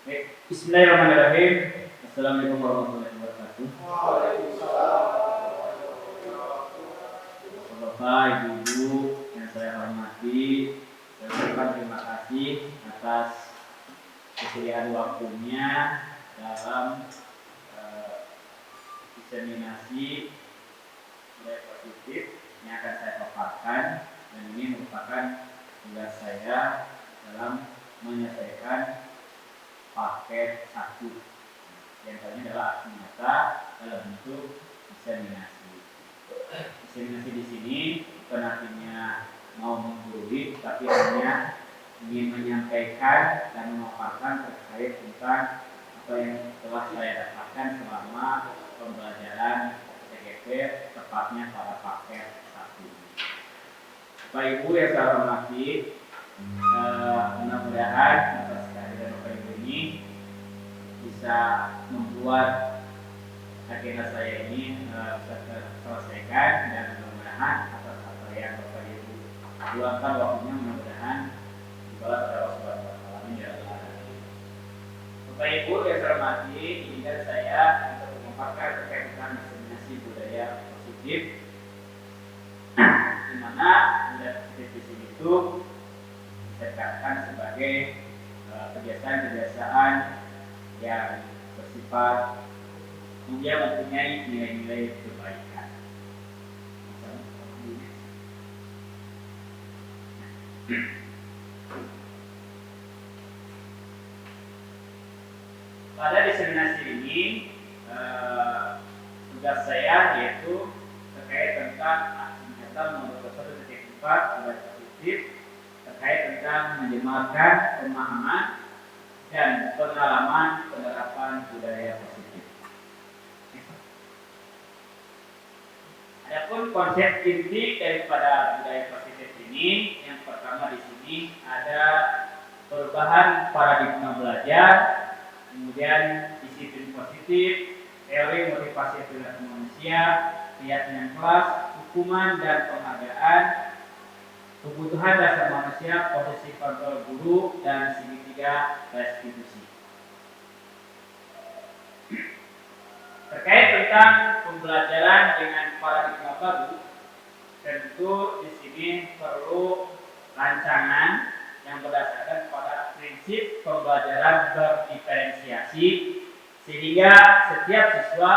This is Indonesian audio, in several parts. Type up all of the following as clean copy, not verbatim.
Baik, Bismillahirrahmanirrahim. Assalamualaikum warahmatullahi wabarakatuh. Bapak, Ibu yang saya hormati, saya ucapkan terima kasih atas kesediaan waktunya dalam diseminasi nilai positif yang akan saya paparkan, dan ini merupakan tugas saya dalam menyelesaikan paket 1 yang tadinya adalah aksi nyata dalam bentuk diseminasi. Diseminasi di sini bukan artinya mau menggurui, tapi hanya ingin menyampaikan dan memaparkan terkait tentang apa yang telah saya dapatkan selama pembelajaran TGP, tepatnya pada paket 1. Bapak Ibu yang saya hormati, mudah-mudahan atas kehadiran Bapak Ibu ini bisa membuat agenda saya ini bisa terselesaikan, dan mudah-mudahan atas apa yang Bapak Ibu luangkan waktunya, mudah-mudahan dibalas oleh Allah Subhanahu wa taala. Amin ya rabbal alamin. Bapak Ibu yang saya hormati, izinkan saya untuk memaparkan terkait dengan diseminasi budaya positif, di mana budaya positif di sini itu bisa dikatakan sebagai kebiasaan-kebiasaan yang bersifat dia mempunyai nilai-nilai kebaikan. Pada diseminasi ini tugas saya yaitu terkait tentang aksi nyata nomor 1.4 budaya positif, terkait tentang menyematkan pemahaman dan pengalaman penerapan budaya positif. Adapun konsep inti daripada budaya positif ini, yang pertama di sini ada perubahan paradigma belajar, kemudian disiplin positif, teori motivasi perilaku manusia, keyakinan kelas, hukuman dan penghargaan, kebutuhan dasar manusia, posisi kontrol guru, dan segitiga restitusi. Terkait tentang pembelajaran dengan paradigma baru, tentu di sini perlu rancangan yang berdasarkan pada prinsip pembelajaran berdiferensiasi, sehingga setiap siswa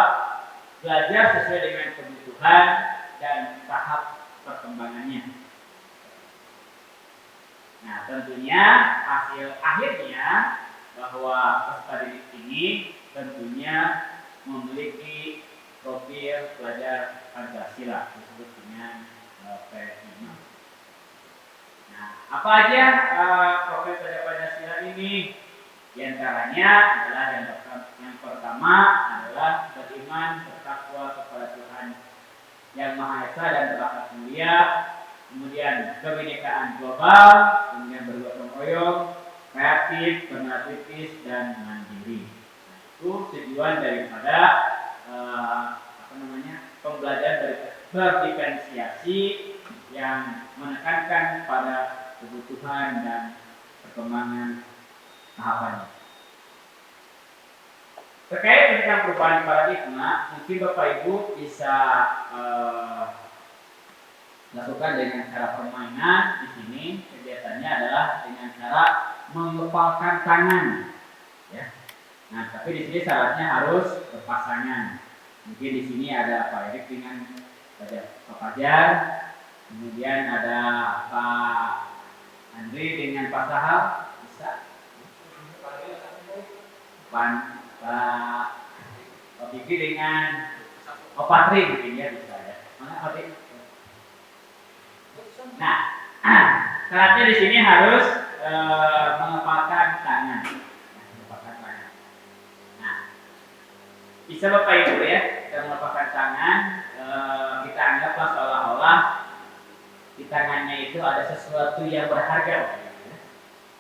belajar sesuai dengan kebutuhan dan tahap perkembangannya. Nah, tentunya hasil akhirnya bahwa peserta didik ini tentunya memiliki profil pelajar Pancasila, disebut dengan P5. Nah, apa aja profil pelajar Pancasila ini? Di antaranya adalah yang pertama adalah beriman bertakwa kepada Tuhan Yang Maha Esa dan terhadap mulia, kemudian kebinekaan global, kemudian bergotong royong, kreatif, bernatifis, dan mandiri. Itu tujuan daripada pembelajaran berdiferensiasi yang menekankan pada kebutuhan dan perkembangan tahapannya. Terkait tentang perubahan paradigma, mungkin Bapak Ibu bisa lakukan dengan cara permainan. Di sini kegiatannya adalah dengan cara mengepalkan tangan, ya. Nah, tapi di sini syaratnya harus berpasangan. Mungkin di sini ada Pak Erik dengan Pak Fajar, kemudian ada Pak Andri dengan Pak Sahal, bisa. Pak Vicky dengan Pak Patri, mungkin ya bisa ya. Mana Pak Vicky? Nah, syaratnya di sini harus mengepalkan tangan. Bisa Bapak Ibu ya, kita mengepalkan tangan, kita anggaplah seolah-olah di tangannya itu ada sesuatu yang berharga,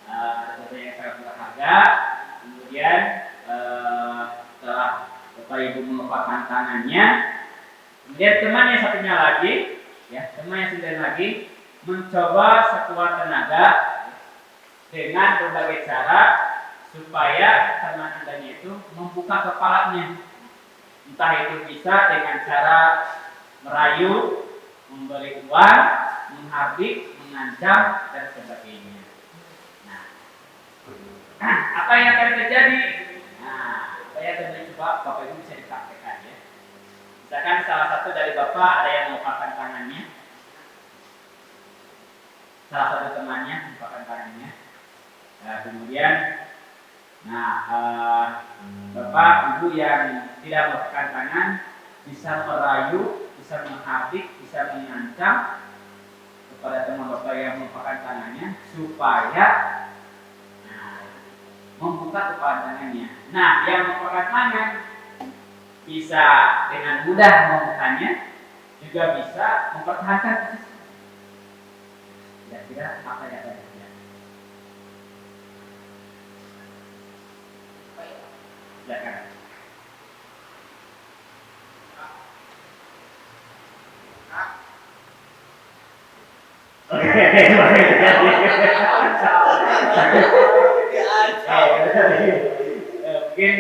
ada sesuatu yang sangat berharga. Kemudian setelah Bapak Ibu mengepalkan tangannya, kemudian teman yang satunya lagi, ya, teman yang satunya lagi mencoba sekuat tenaga dengan berbagai cara supaya teman Andanya itu membuka kepalanya. Entah itu bisa dengan cara merayu, memberi uang, menghardik, mengancam, dan sebagainya. Nah, apa yang akan terjadi? Nah, apa yang akan coba Bapak Ibu bisa dipraktekkan ya. Misalkan salah satu dari Bapak ada yang mengepakkan tangannya, salah satu temannya mengepakkan tangannya. Nah, kemudian, Bapak Ibu yang tidak mengepakkan tangan bisa merayu, bisa menghardik, bisa mengancam kepada teman Bapak yang mengepakkan tangannya supaya membuka kepala tangannya. Nah, yang mengepakkan tangan bisa dengan mudah membukanya, juga bisa mempertahankan posisi. Kira-kira apa yang akan terjadi? Silakan. Mungkin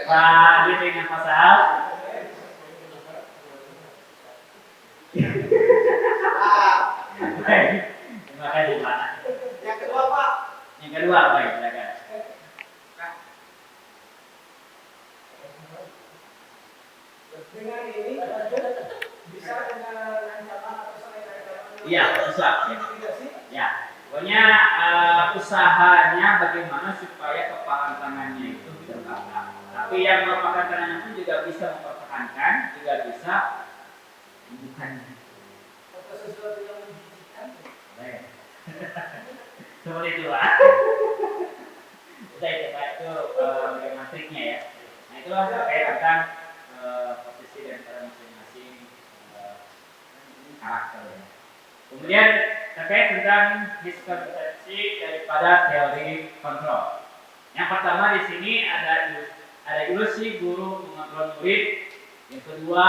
Pak Adi dengan Pak Sahal. Baik, terima kasih Pak. Yang kedua Pak. Yang kedua, baik, silakan. Dengan ini bisa dengan ancaman atau selain ancaman? Iya, bisa. Ya, pokoknya usahanya bagaimana supaya kepakan tangannya itu tertata. Tapi yang merupakan tangannya pun juga bisa mempertahankan, juga bisa membukanya. Atau sesuatu yang menjijikan? Baik. Seperti itu Pak. Baik, Pak, itu bagaimana triknya ya. Nah, itulah terkait tentang posisi dan cara masing-masing karakter ya. Kemudian terkait tentang miskonsepsi daripada teori kontrol. Yang pertama di sini ada ilusi guru mengontrol murid. Yang kedua,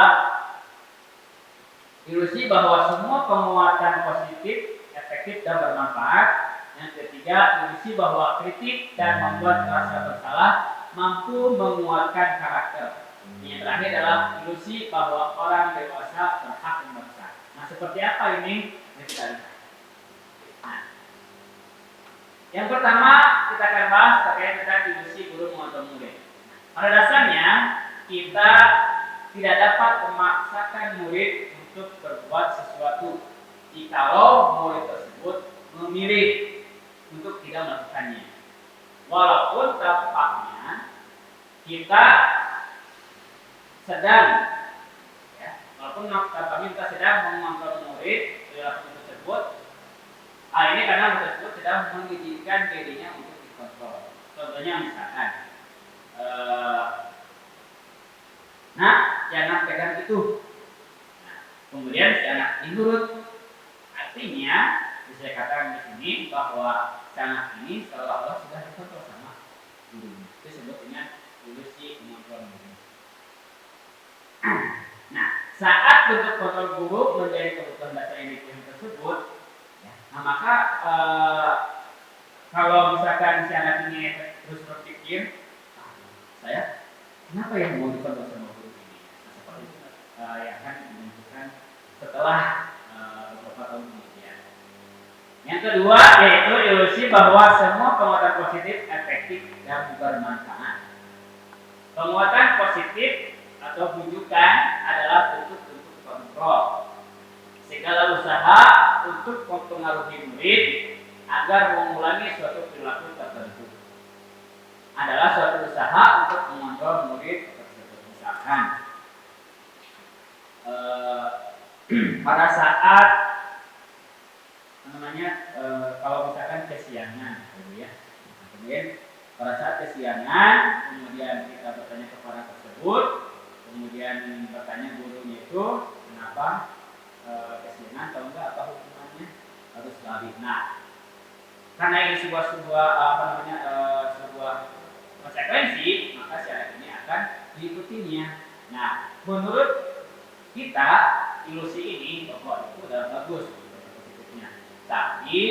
ilusi bahwa semua penguatan positif, efektif dan bermanfaat. Yang ketiga, ilusi bahwa kritik dan membuat rasa bersalah mampu menguatkan karakter. Yang terakhir adalah ilusi bahwa orang dewasa berhak memaksa. Nah, seperti apa ini? Mari kita lihat. Nah, yang pertama kita akan bahas terkait dengan ilusi guru mengontrol murid. Pada dasarnya kita tidak dapat memaksakan murid untuk berbuat sesuatu jikalau murid tersebut memilih untuk tidak melakukannya. Walaupun tampaknya kita sedang walaupun tampaknya kita sedang mengontrol murid perilaku tersebut, hal ini karena murid tersebut sedang mengizinkan dirinya untuk dikontrol. Contohnya misalkan, jangan pegang itu. Nah, kemudian si anak nurut. Artinya bisa dikatakan di sini bahwa si anak ini seolah-olah sudah dikontrol sama gurunya. Itu disebut dengan ilusi mengontrol murid. Nah, saat bentuk kontrol guru menjadi kebutuhan dasar individu tersebut, nah maka kalau misalkan si anak ini terus berpikir, saya kenapa ya mau dikontrol sama guru ini? Nah, seperti itu yang akan dimunculkan setelah beberapa tahun kemudian. Yang kedua yaitu ilusi bahwa semua penguatan positif, efektif dan bermanfaat. Penguatan positif atau bujukan adalah bentuk-bentuk kontrol. Segala usaha untuk mempengaruhi murid agar mengulangi suatu perilaku tertentu adalah suatu usaha untuk mengontrol murid tersebut. Misalkan pada saat kalau misalkan kesiangan, ya. Kemudian pada saat kesiangan, kemudian kita bertanya kepada tersebut, kemudian bertanya gurunya itu kenapa kesiangan, atau enggak apa hukumannya harus lari. Nah, karena ini sebuah konsekuensi, maka syarat ini akan diikutinya. Nah, menurut kita ilusi ini bahwa itu udah bagus positifnya, tapi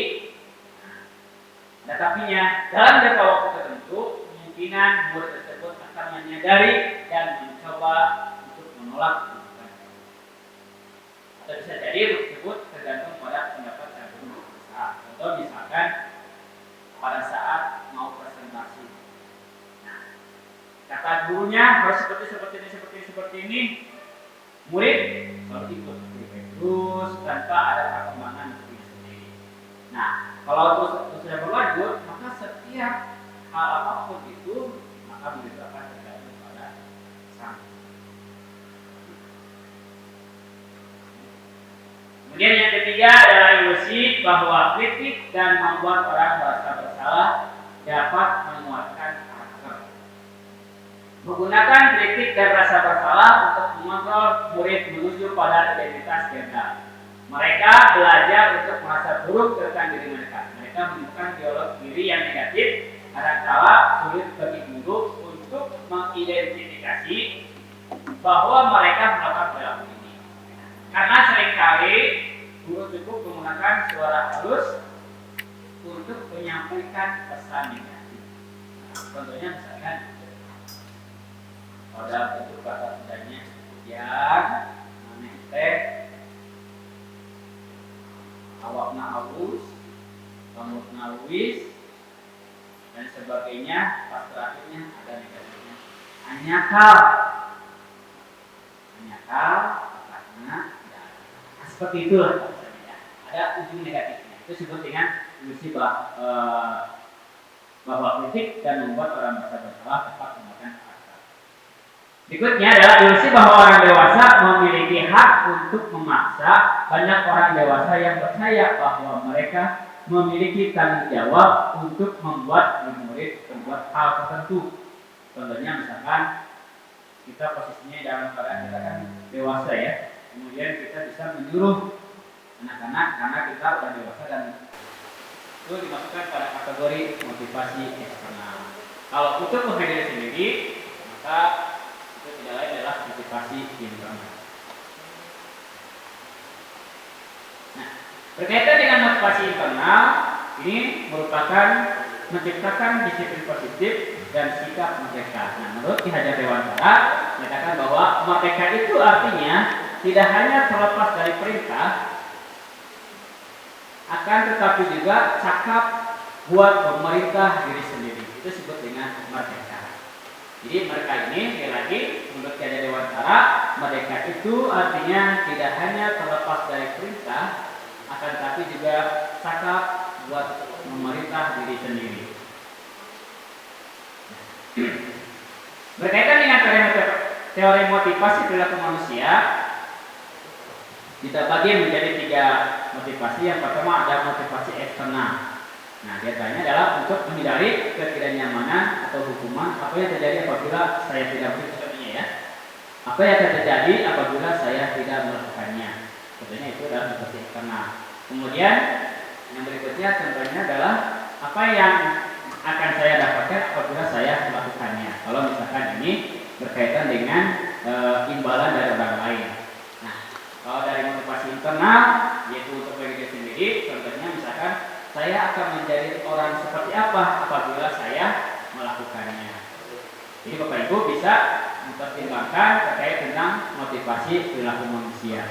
ada tapinya. Dalam jangka waktu tertentu kemungkinan murid tersebut akan menyadari dan mencoba untuk menolak rujukan. Atau bisa jadi hal tersebut tergantung pada pendapat sang guru. Contoh misalkan pada saat mau presentasi, nah, kata gurunya harus seperti ini, murid selalu ikut terus tanpa ada perkembangan sendiri. Nah, kalau terus sudah berlanjut, maka setiap hal apapun itu maka murid akan tergantung pada sang. Kemudian yang ketiga adalah ilusi bahwa kritik dan membuat orang merasa bersalah dapat menguatkan karakter. Menggunakan kritik dan rasa bersalah untuk mengontrol murid menuju pada identitas ganda. Mereka belajar untuk merasa buruk tentang diri mereka. Mereka menemukan dialog diri yang negatif, kadangkala sulit bagi guru untuk mengidentifikasi bahwa mereka melakukan perilaku ini. Karena seringkali guru cukup menggunakan suara halus untuk menyampaikan pesan negatif. Contohnya misalkan pada bentuk kata bedanya yang maneh teh awakna halus, rambutna luwis dan sebagainya. Pas terakhirnya ada negatifnya anyakal karena seperti itulah ada ujung negatifnya. Itu disebut dengan ilusi bahwa kritik dan membuat orang merasa bersalah dapat menggunakan karakter. Berikutnya adalah ilusi bahwa orang dewasa memiliki hak untuk memaksa. Banyak orang dewasa yang percaya bahwa mereka memiliki tanggung jawab untuk membuat murid berbuat hal tertentu. Contohnya misalkan kita posisinya dalam keadaan kita kan dewasa ya, kemudian kita bisa menyuruh anak-anak karena kita sudah dewasa dan itu dimasukkan pada kategori motivasi eksternal. Kalau untuk menghadiri sendiri, maka itu tidak lain adalah motivasi internal. Nah, berkaitan dengan motivasi internal, ini merupakan menciptakan disiplin positif dan sikap merdeka. Nah, menurut Ki Hajar Dewantara menyatakan bahwa merdeka itu artinya tidak hanya terlepas dari perintah, akan tetapi juga cakap buat pemerintah diri sendiri. Itu disebut dengan merdeka. Jadi mereka ini sekali lagi menurut Ki Hajar Dewantara, merdeka itu artinya tidak hanya terlepas dari perintah, akan tetapi juga cakap buat memerintah diri sendiri. Berkaitan dengan teori motivasi perilaku manusia, kita bagi menjadi 3 motivasi. Yang pertama ada motivasi eksternal. Nah, diantaranya adalah untuk menghindari ketidaknyamanan atau hukuman. Apa yang terjadi apabila saya tidak melakukannya ya? Apa yang akan terjadi apabila saya tidak melakukannya? Contohnya itu adalah motivasi eksternal. Kemudian yang berikutnya contohnya adalah apa yang akan saya dapatkan apabila saya melakukannya. Kalau misalkan ini berkaitan dengan imbalan dari orang lain. Nah, kalau dari motivasi internal yaitu untuk diri sendiri, contohnya misalkan saya akan menjadi orang seperti apa apabila saya melakukannya. Jadi Bapak Ibu bisa mempertimbangkan terkait tentang motivasi perilaku manusia.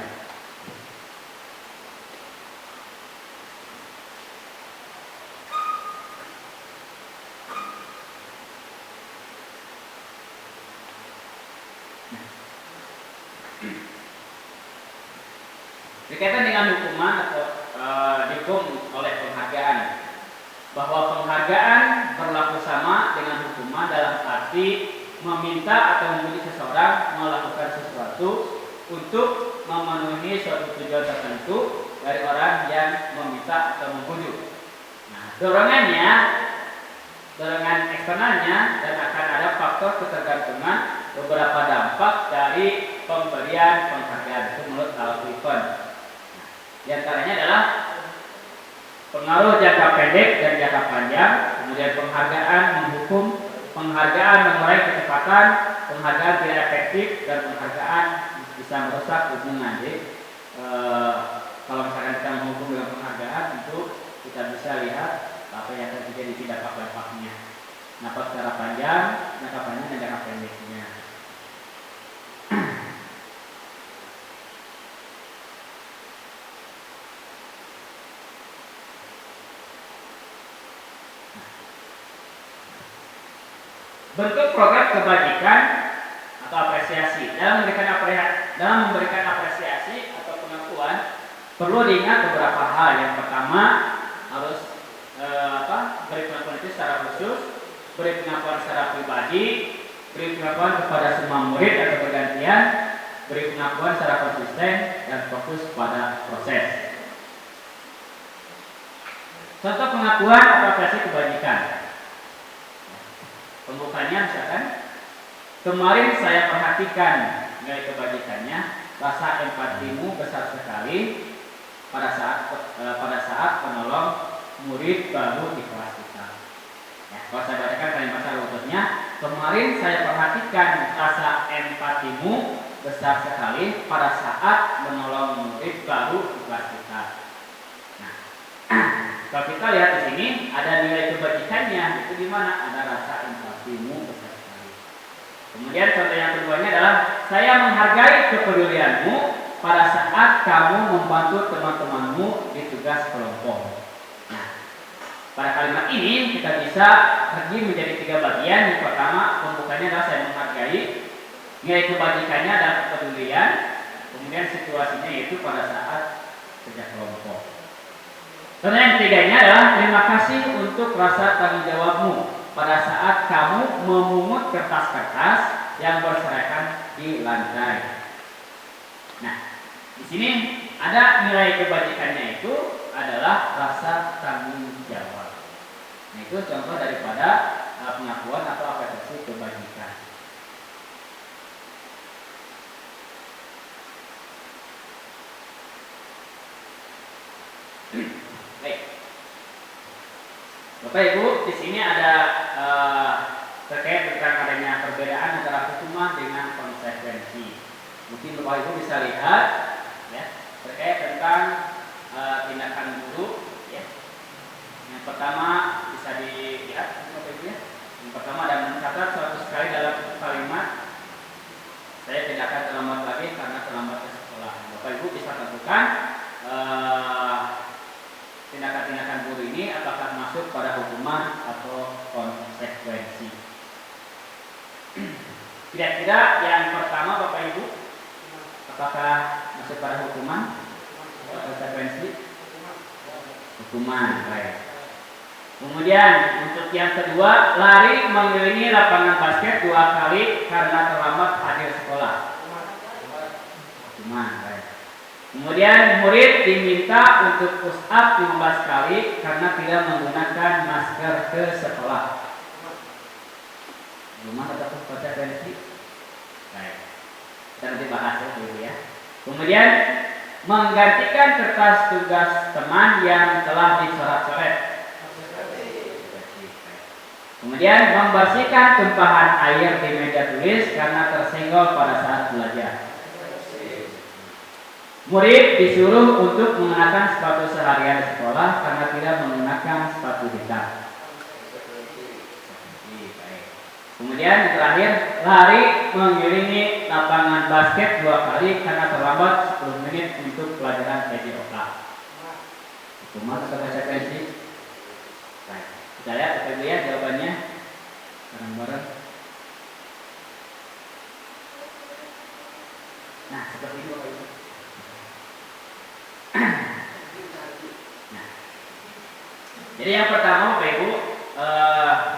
Berkaitan dengan hukuman atau dihukum oleh penghargaan, bahwa penghargaan berlaku sama dengan hukuman dalam arti meminta atau memuji seseorang melakukan sesuatu untuk memenuhi suatu tujuan tertentu dari orang yang meminta atau membujuk. Nah, dorongan eksternalnya dan akan ada faktor ketergantungan beberapa dampak dari pemberian penghargaan. Itu menurut Carl Clifton. Di antaranya adalah pengaruh jangka pendek dan jangka panjang, kemudian penghargaan menghukum, penghargaan mengurangi kecepatan, penghargaan tidak efektif, dan penghargaan bisa merusak hubungan. Jadi kalau misalkan kita menghukum dengan penghargaan, tentu kita bisa lihat apa yang akan terjadi di dampaknya. napas secara panjang, jangka panjang dan jangka pendeknya. Bentuk program kebajikan atau apresiasi dalam memberikan apresiasi atau pengakuan perlu diingat beberapa hal. Yang pertama harus beri pengakuan itu secara khusus, beri pengakuan secara pribadi, beri pengakuan kepada semua murid atau bergantian, beri pengakuan secara konsisten dan fokus pada proses. Contoh pengakuan atau apresiasi kebajikan. Pembukanya misalkan, kemarin saya perhatikan nilai kebajikannya, rasa empatimu besar sekali pada saat menolong murid baru di kelas kita. Ya, kalau saya bacakan kalimat utuhnya, kemarin saya perhatikan rasa empatimu besar sekali pada saat menolong murid baru di kelas kita. Nah, kalau kita lihat di sini ada nilai kebajikannya, itu di mana? Ada rasa empatimu besar sekali. Kemudian contoh yang keduanya adalah saya menghargai kepedulianmu pada saat kamu membantu teman-temanmu di tugas kelompok. Nah, pada kalimat ini kita bisa bagi menjadi 3 bagian. Yang pertama, pembukanya adalah saya menghargai, nilai kebajikannya adalah kepedulian, kemudian situasinya yaitu pada saat kerja kelompok. Contoh yang ketiganya adalah terima kasih untuk rasa tanggung jawabmu pada saat kamu memungut kertas-kertas yang berserakan di lantai. Nah, di sini ada nilai kebajikannya itu adalah rasa tanggung jawab. Nah, itu contoh daripada pengakuan atau apresiasi kebajikan. Baik, Bapak Ibu, di sini ada terkait tentang adanya perbedaan antara hukuman dengan konsekuensi. Mungkin Bapak Ibu bisa lihat ya, terkait tentang tindakan guru ya. Yang pertama bisa dilihat Bapak Ibu ya. Yang pertama ada mencatat 100 kali dalam kalimat saya tidak akan terlambat lagi karena terlambat ke sekolah. Bapak Ibu bisa tentukan tindakan-tindakan guru ini apakah masuk pada hukuman atau konsekuensi. Kira-kira yang pertama Bapak Ibu, apakah masuk pada hukuman atau konsekuensi? Hukuman, baik. Kemudian untuk yang kedua, lari mengelilingi lapangan basket 2 kali karena terlambat hadir sekolah. Hukuman, baik. Kemudian murid diminta untuk push up 15 kali karena tidak menggunakan masker ke sekolah. Hukuman atau konsekuensi? Baik. Kita nanti bahas ya. Kemudian menggantikan kertas tugas teman yang telah dicoret-coret. Kemudian membersihkan tumpahan air di meja tulis karena tersenggol pada saat belajar. Murid disuruh untuk mengenakan sepatu seharian di sekolah karena tidak menggunakan sepatu hitam. Kemudian yang terakhir, lari mengelilingi lapangan basket 2 kali karena terlambat 10 menit untuk pelajaran PJOK. Hukuman atau konsekuensi? Baik. Kita lihat Bapak ya jawabannya bareng-bareng. Nah, seperti itu Bapak Ibu. Nah, jadi yang pertama Bapak Ibu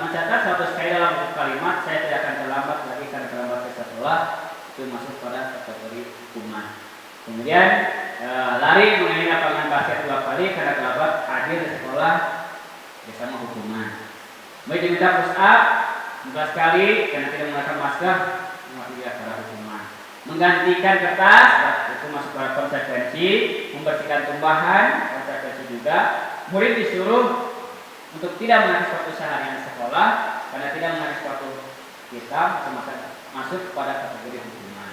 mencatat 100 kali dalam kalimat saya tidak akan terlambat lagi karena terlambat ke sekolah, itu masuk pada kategori hukuman. Kemudian lari mengelilingi lapangan basket 2 kali karena terlambat hadir di sekolah, bersama hukuman. Kemudian diminta push up 15 kali karena tidak menggunakan masker, masuk pada hukuman. Menggantikan kertas itu masuk pada konsekuensi. Membersihkan tumpahan konsekuensi juga. Murid disuruh untuk tidak menggunakan sepatu seharian di sekolah karena tidak menggunakan sepatu hitam, masuk pada kategori hukuman.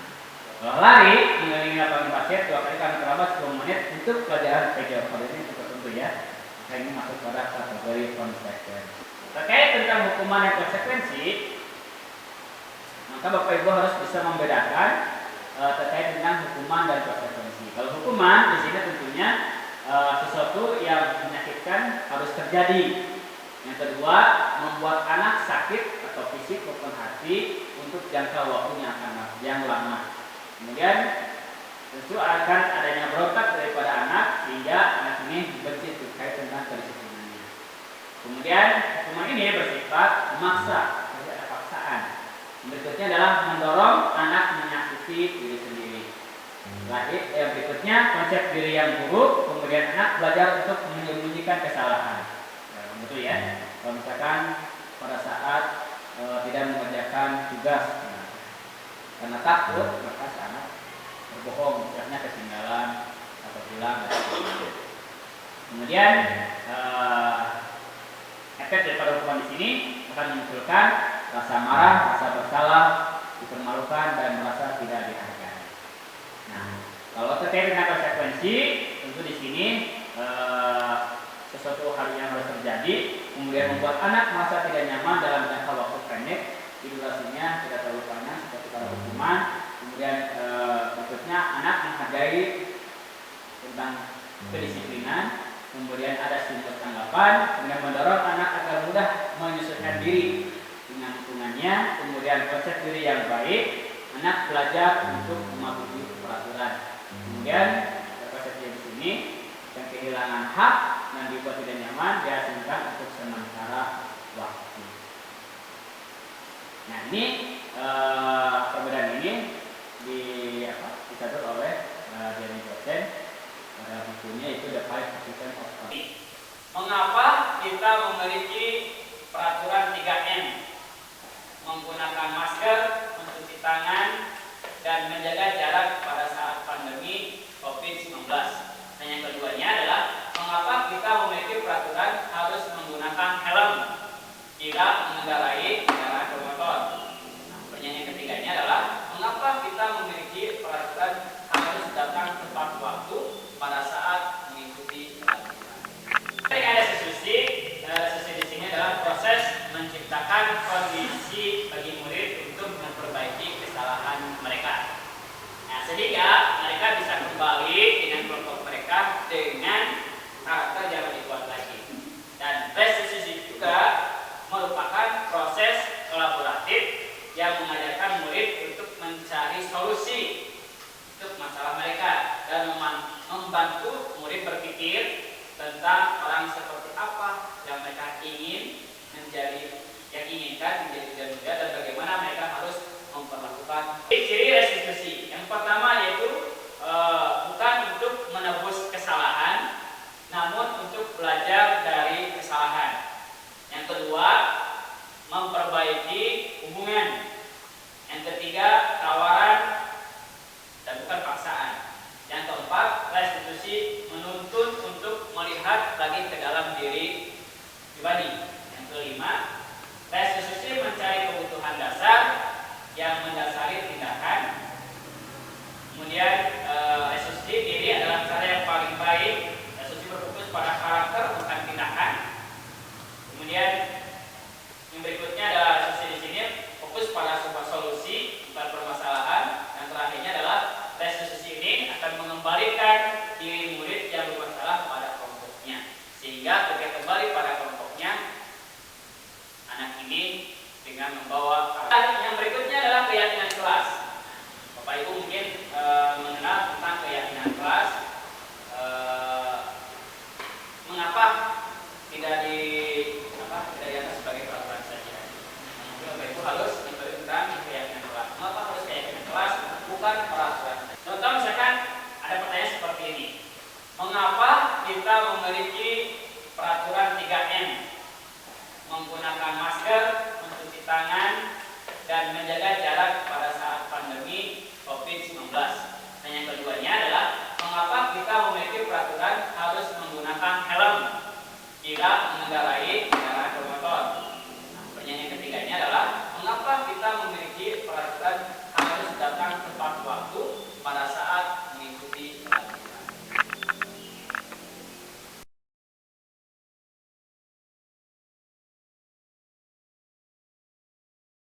Kalau lari mengelilingi lapangan basket 2 kali karena terlambat 10 menit untuk pelajaran PJOK ini tertentu ya. Maka ini masuk pada kategori konsekuensi. Terkait tentang hukuman dan konsekuensi, maka Bapak Ibu harus bisa membedakan terkait tentang hukuman dan konsekuensi. Kalau hukuman di sini tentunya sesuatu yang menyakitkan harus terjadi. Yang kedua, membuat anak sakit atau fisik maupun hati untuk jangka waktu yang lama. Kemudian tentu akan adanya berontak daripada anak sehingga anak ini benci terkait tentang kedisiplinannya. Kemudian hukuman ini bersifat memaksa, tidak ada paksaan. Berikutnya adalah mendorong anak menyakiti diri sendiri. Berikutnya konsep diri yang buruk, kemudian anak belajar untuk menyembunyikan kesalahan. Betul ya. Kalau misalkan pada saat tidak mengerjakan tugas karena takut, maka si anak berbohong, misalnya ketinggalan atau hilang. Kemudian efek daripada hukuman di sini akan memunculkan rasa marah, rasa bersalah, dipermalukan dan merasa tidak dihargai. Nah, kalau terkait dengan konsekuensi, tentu di sini sesuatu hal yang harus terjadi, kemudian membuat anak merasa tidak nyaman dalam jangka waktu pendek, durasinya tidak terlalu panjang seperti pada hukuman. Kemudian berikutnya anak menghargai tentang kedisiplinan, kemudian ada stimulus tanggapan, kemudian mendorong anak agar mudah menyesuaikan diri dengan lingkungannya, kemudian konsep diri yang baik, anak belajar untuk mematuhi peraturan. Kemudian konsep di sini yang kehilangan hak yang dibuat tidak nyaman diasingkan untuk sementara waktu. Nah ini perbedaan ini dicatat oleh Danny Gossen pada bukunya itu The 5 Positions of Conflict. Mengapa kita memiliki peraturan 3M? Menggunakan masker, mencuci tangan, dan menjaga jarak pada saat pandemi COVID-19. Dan yang keduanya adalah mengapa kita memiliki peraturan harus menggunakan helm jika mengendarai kendaraan bermotor. Nah, pertanyaan yang ketiganya adalah mengapa kita memiliki peraturan harus datang tepat waktu pada saat mengikuti pelajaran. Yang ada sesusi di sini adalah proses menciptakan kondisi bagi murid untuk memperbaiki kesalahan mereka. Nah, sehingga mereka bisa kembali dengan kelompok mereka dengan karakter yang lebih kuat lagi. Dan restitusi juga merupakan proses kolaboratif yang mengajarkan murid untuk mencari solusi untuk masalah mereka dan membantu murid berpikir tentang orang seperti apa yang mereka ingin menjadi, yang inginkan menjadi muda dan bagaimana mereka harus memperlakukan ciri restitusi. Yang pertama yaitu bukan untuk menebus kesalahan, namun untuk belajar dari kesalahan. Yang kedua, memperbaiki hubungan. Yang ketiga, tawaran dan bukan paksaan. Yang keempat, restitusi menuntut untuk melihat lagi ke dalam diri pribadi. Yang kelima, restitusi mencari kebutuhan dasar yang mendasari tindakan. Kemudian restitusi diri adalah cara yang paling baik. Restitusi berfokus pada karakter bukan tindakan. Kemudian yang berikutnya adalah restitusi di sini fokus pada sebuah solusi bukan permasalahan. Yang terakhirnya adalah restitusi ini akan mengembalikan diri murid yang bermasalah pada kelompoknya, sehingga ketika kembali pada kelompoknya anak ini dengan membawa karakter. Yang berikutnya adalah keyakinan kelas. Bapak Ibu mungkin mengenal tentang keyakinan kelas. Mengapa tidak dianggap sebagai peraturan saja? Mungkin Bapak Ibu harus mengetahui tentang keyakinan kelas. Mengapa harus keyakinan kelas bukan peraturan saja? Contoh misalkan ada pertanyaan seperti ini. Mengapa kita memiliki peraturan 3M? Menggunakan masker, mencuci tangan, dan menjaga jarak pada saat pandemi COVID-19. Dan yang keduanya adalah mengapa kita memiliki peraturan harus menggunakan helm jika mengendarai